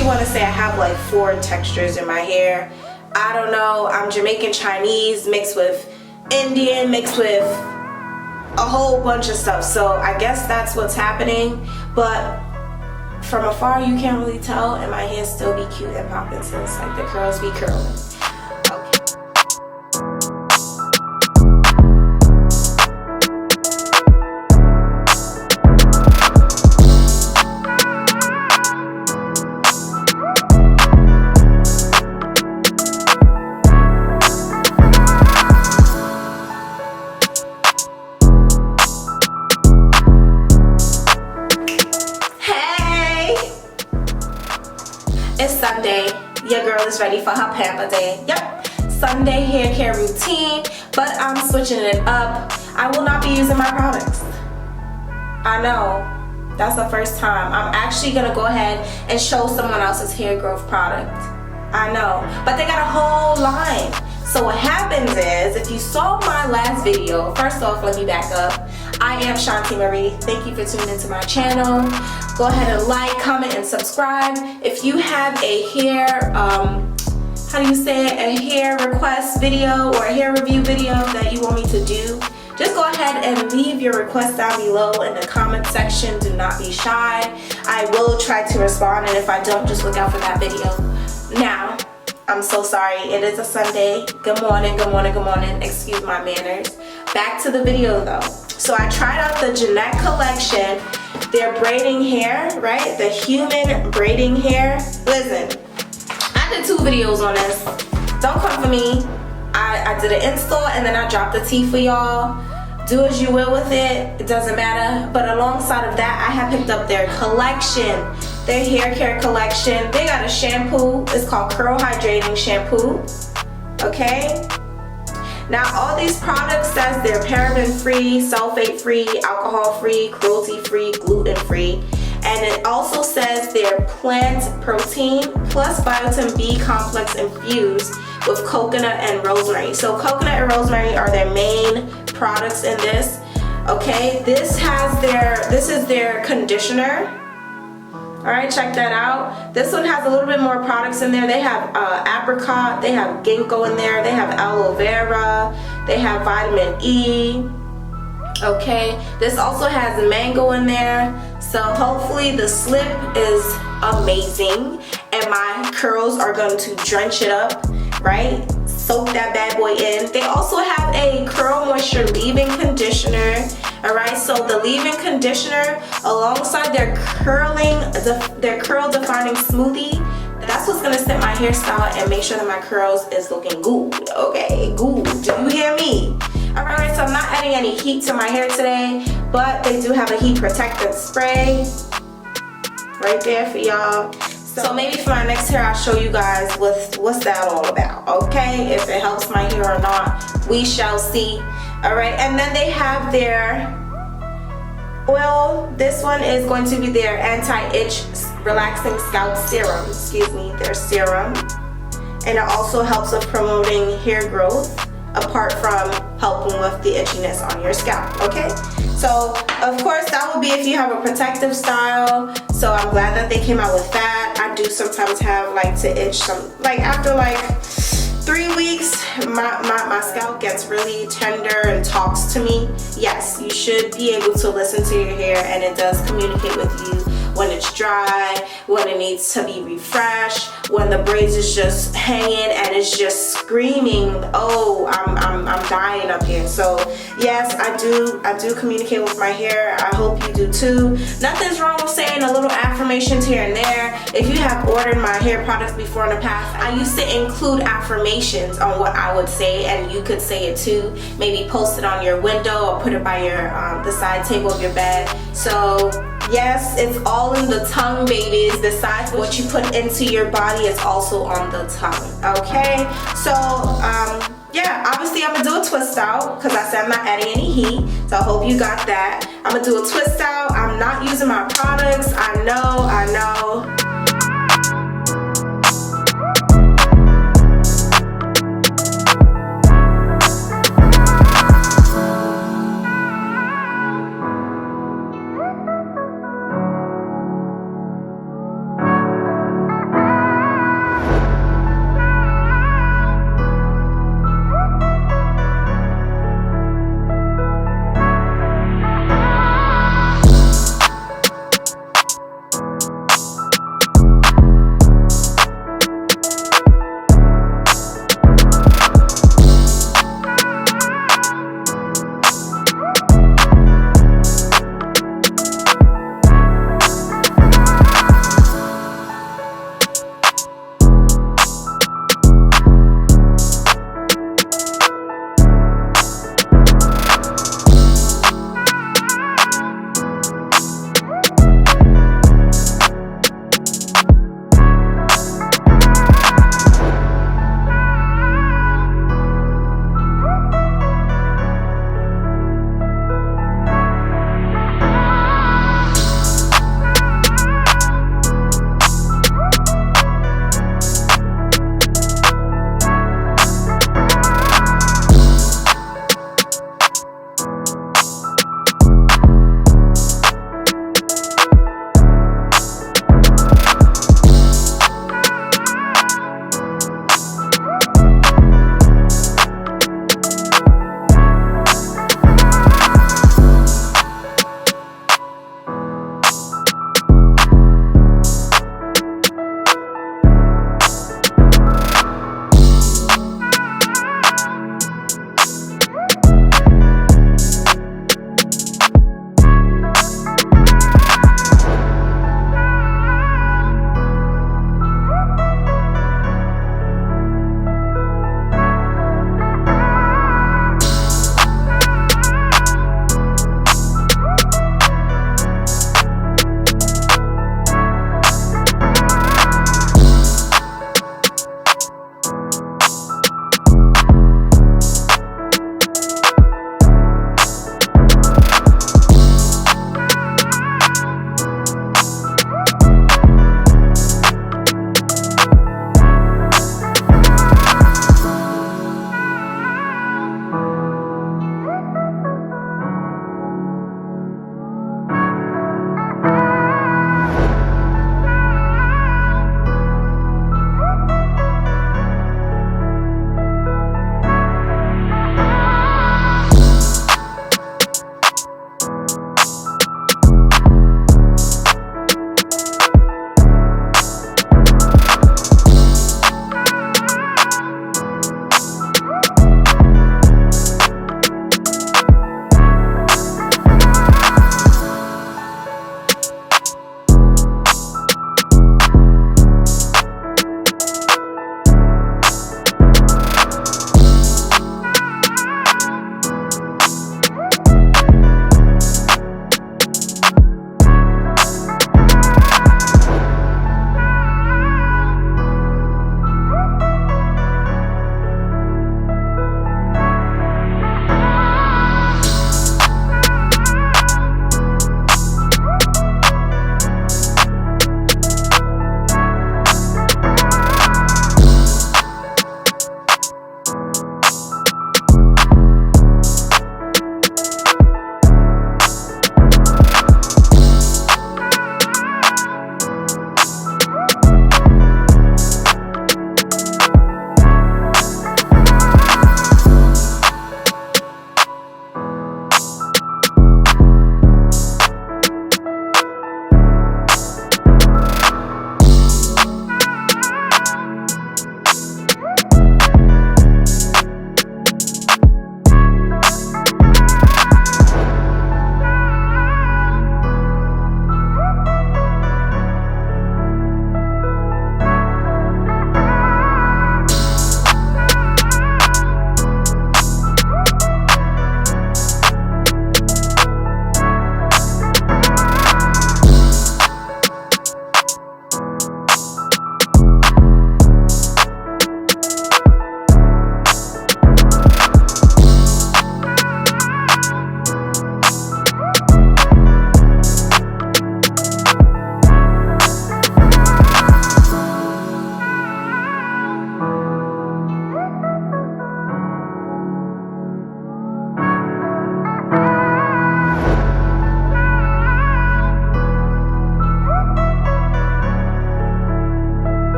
actually want to say I have like 4 textures in my hair. I don't know, I'm Jamaican Chinese mixed with Indian mixed with a whole bunch of stuff, so I guess that's what's happening. But from afar you can't really tell, and my hair still be cute and popping since like the curls be curling. It's Sunday. Your girl is ready for her pamper day. Yep, Sunday hair care routine, but I'm switching it up. I will not be using my products. I know, that's the first time. I'm actually gonna go ahead and show someone else's hair growth product. I know, but they got a whole line. So what happens is, if you saw my last video, first off, let me back up. I am Shanti Marie. Thank you for tuning into my channel. Go ahead and like, comment, and subscribe. If you have a hair, how do you say it? A hair request video or a hair review video that you want me to do, just go ahead and leave your request down below in the comment section. Do not be shy. I will try to respond, and if I don't, just look out for that video. Now, I'm so sorry, it is a Sunday. Good morning, good morning, good morning. Excuse my manners. Back to the video though. So I tried out the Jeanette collection. Their braiding hair, right? The human braiding hair. Listen, I did 2 videos on this. Don't come for me. I did an install and then I dropped the tea for y'all. Do as you will with it. It doesn't matter. But alongside of that, I have picked up their collection. Their hair care collection. They got a shampoo. It's called Curl Hydrating Shampoo. Okay? Now all these products says they're paraben-free, sulfate-free, alcohol-free, cruelty-free, gluten-free. And it also says they're plant protein plus biotin B complex infused with coconut and rosemary. So coconut and rosemary are their main products in this. Okay, this is their conditioner. Alright, check that out. This one has a little bit more products in there. They have apricot, they have ginkgo in there, they have aloe vera, they have vitamin E. Okay, this also has mango in there. So hopefully the slip is amazing and my curls are going to drench it up, right? Soak that bad boy in. They also have a curl moisture leave-in conditioner. Alright, so the leave-in conditioner alongside their curl defining smoothie, that's what's gonna set my hairstyle and make sure that my curls is looking good. Okay, good. Do you hear me? Alright, so I'm not adding any heat to my hair today, but they do have a heat protectant spray right there for y'all. So maybe for my next hair, I'll show you guys what's that all about, okay? If it helps my hair or not, we shall see. All right, and then they have their oil. This one is going to be their anti-itch relaxing scalp serum. Excuse me, their serum. And it also helps with promoting hair growth, apart from helping with the itchiness on your scalp, okay? So, of course, that would be if you have a protective style. So I'm glad that they came out with that. I do sometimes have like to itch some, like after like 3 weeks, my scalp gets really tender and talks to me. Yes, you should be able to listen to your hair, and it does communicate with you when it's dry, when it needs to be refreshed, when the braids is just hanging and it's just screaming, oh, I'm dying up here. So yes, I do communicate with my hair. I hope you do too. Nothing's wrong with saying a little affirmations here and there. If you have ordered my hair products before in the past, I used to include affirmations on what I would say, and you could say it too. Maybe post it on your window or put it by your the side table of your bed. So yes, it's all in the tongue, babies. Besides what you put into your body is also on the tongue, okay? So yeah, obviously I'm gonna do a twist out because I said I'm not adding any heat, so I hope you got that. I'm gonna do a twist out. I'm not using my products. I know